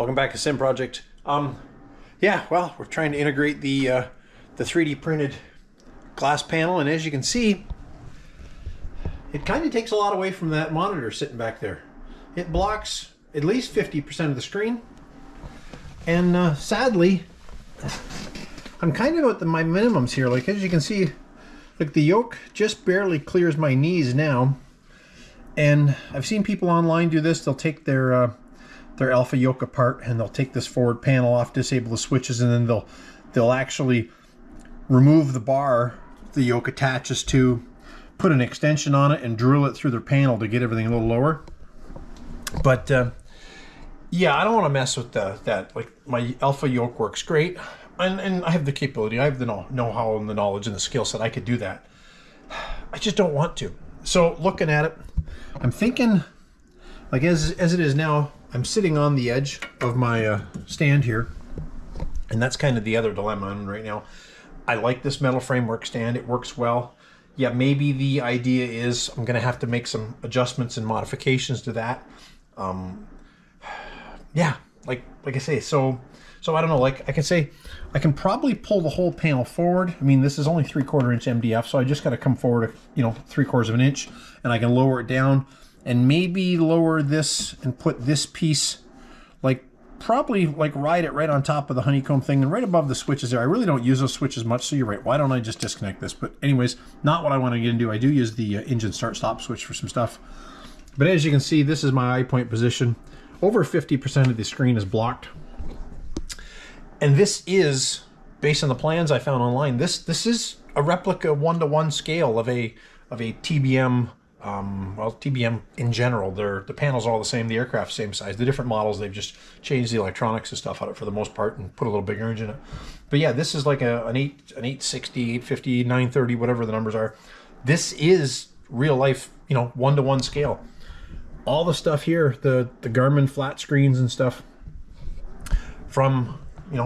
Welcome back to Sim Project. Yeah, well, we're trying to integrate the 3D printed glass panel, and as you can see, it kind of takes a lot away from that monitor sitting back there. It blocks at least 50% of the screen, and sadly, I'm kind of at my minimums here. Like, as you can see, like, the yoke just barely clears my knees now, and I've seen people online do this. They'll take their alpha yoke apart, and they'll take this forward panel off, disable the switches, and then they'll actually remove the bar the yoke attaches to, put an extension on it, and drill it through their panel to get everything a little lower. But yeah, I don't want to mess with that. Like, my alpha yoke works great, and I have the capability, I have the know-how and the knowledge and the skill set. I could do that. I just don't want to. So looking at it, I'm thinking, like, as it is now, I'm sitting on the edge of my stand here, and that's kind of the other dilemma I'm in right now. I like this metal framework stand. It works well. Yeah, maybe the idea is I'm going to have to make some adjustments and modifications to that. Yeah, like I say, so I don't know, like, I can say I can probably pull the whole panel forward. I mean, this is only 3/4 inch MDF, so I just got to come forward, 3/4 of an inch, and I can lower it down and maybe lower this and put this piece, like, probably like ride it right on top of the honeycomb thing and right above the switches there. I really don't use those switches much, so you're right, why don't I just disconnect this? But anyways, not what I want to get into. I do use the engine start stop switch for some stuff, but as you can see, this is my eye point position. Over 50% of the screen is blocked, and this is, based on the plans I found online, this is a replica 1-to-1 scale of a TBM. Well, TBM in general, the panels are all the same, the aircraft's same size. The different models, they've just changed the electronics and stuff on it for the most part and put a little bigger engine in it. But yeah, this is like an 860, 850, 930, whatever the numbers are. This is real life, 1-to-1 scale. All the stuff here, the Garmin flat screens and stuff from,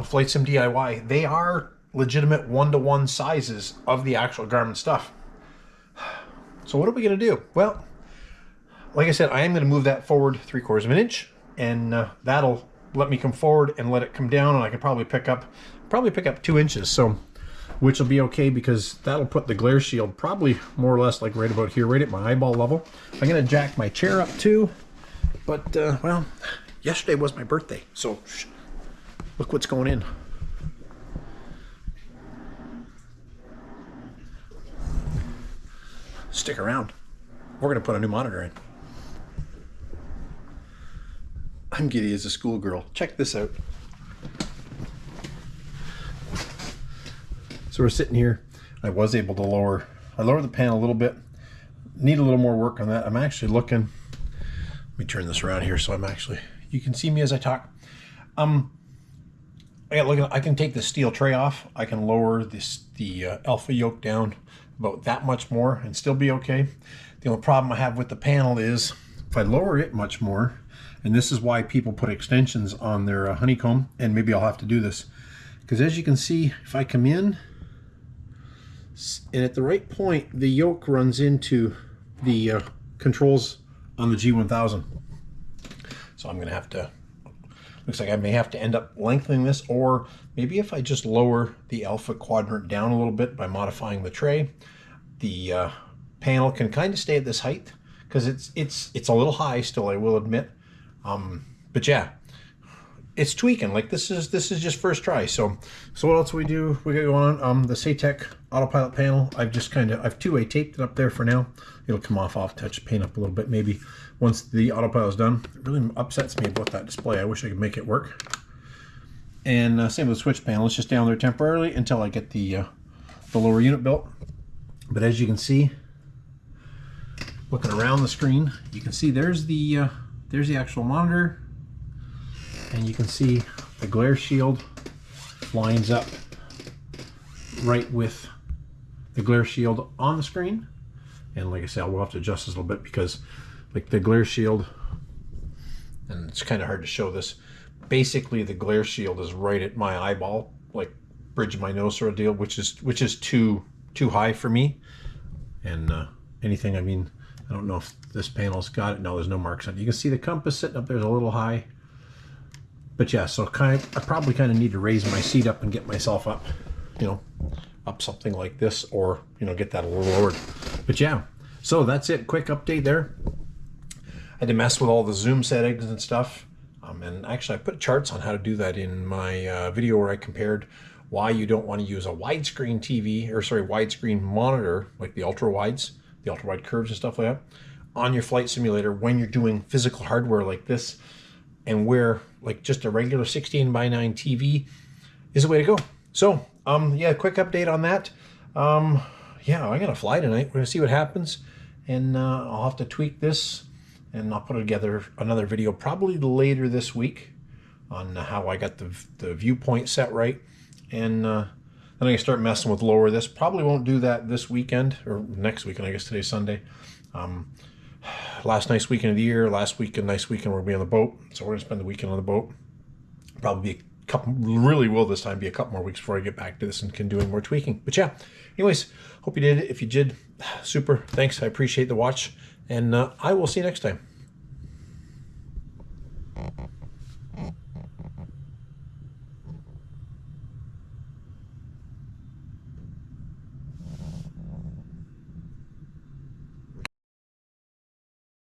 Flight Sim DIY, they are legitimate 1-to-1 sizes of the actual Garmin stuff. So what are we going to do? Well, like I said, I am going to move that forward 3/4 of an inch, and that'll let me come forward and let it come down, and I can probably pick up 2 inches, so, which will be okay, because that'll put the glare shield probably more or less like right about here, right at my eyeball level. I'm going to jack my chair up too, but well, yesterday was my birthday, so look what's going in. Stick around. We're going to put a new monitor in. I'm giddy as a schoolgirl. Check this out. So we're sitting here. I was able to lower the panel a little bit. Need a little more work on that. I'm actually looking. Let me turn this around here so you can see me as I talk. I can take the steel tray off. I can lower the alpha yoke down about that much more and still be okay. The only problem I have with the panel is if I lower it much more, and this is why people put extensions on their honeycomb, and maybe I'll have to do this, because as you can see, if I come in, and at the right point, the yoke runs into the controls on the G1000. So I'm going to have to, looks like I may have to end up lengthening this, or maybe if I just lower the alpha quadrant down a little bit by modifying the tray, the panel can kind of stay at this height, because it's a little high still, I will admit. But yeah, it's tweaking. Like, this is just first try. So what else we got going on? The Satec autopilot panel, I've 2-way taped it up there for now. It'll come off. I'll touch the paint up a little bit maybe once the autopilot is done. It really upsets me about that display. I wish I could make it work. And same with the switch panel. It's just down there temporarily until I get the lower unit built. But as you can see, looking around the screen, you can see there's the actual monitor, and you can see the glare shield lines up right with the glare shield on the screen. And like I said, we'll have to adjust this a little bit, because like the glare shield, and it's kind of hard to show this, basically the glare shield is right at my eyeball, like bridge of my nose sort of deal, which is too high for me. And anything, I mean, I don't know if this panel's got it. No, there's no marks on it. You can see the compass sitting up there's a little high. But yeah, so I probably kind of need to raise my seat up and get myself up, you know, up something like this, or, you know, get that a little lowered. But yeah, so that's it. Quick update there. I had to mess with all the zoom settings and stuff. And actually, I put charts on how to do that in my video where I compared why you don't want to use a widescreen TV, or sorry, widescreen monitor, like the ultra wides, the ultra wide curves and stuff like that, on your flight simulator when you're doing physical hardware like this, and where like just a regular 16:9 TV is the way to go. So yeah, quick update on that. Yeah, I'm gonna fly tonight. We're gonna see what happens, and I'll have to tweak this, and I'll put together another video probably later this week on how I got the viewpoint set right. And then I'm going to start messing with lower this. Probably won't do that this weekend, or next weekend. I guess today's Sunday. Last nice weekend of the year. Last weekend, nice weekend, we're going to be on the boat. So we're going to spend the weekend on the boat. Probably be a couple, really will this time be a couple more weeks before I get back to this and can do any more tweaking. But yeah, anyways, hope you did it. If you did, super. Thanks. I appreciate the watch. And I will see you next time.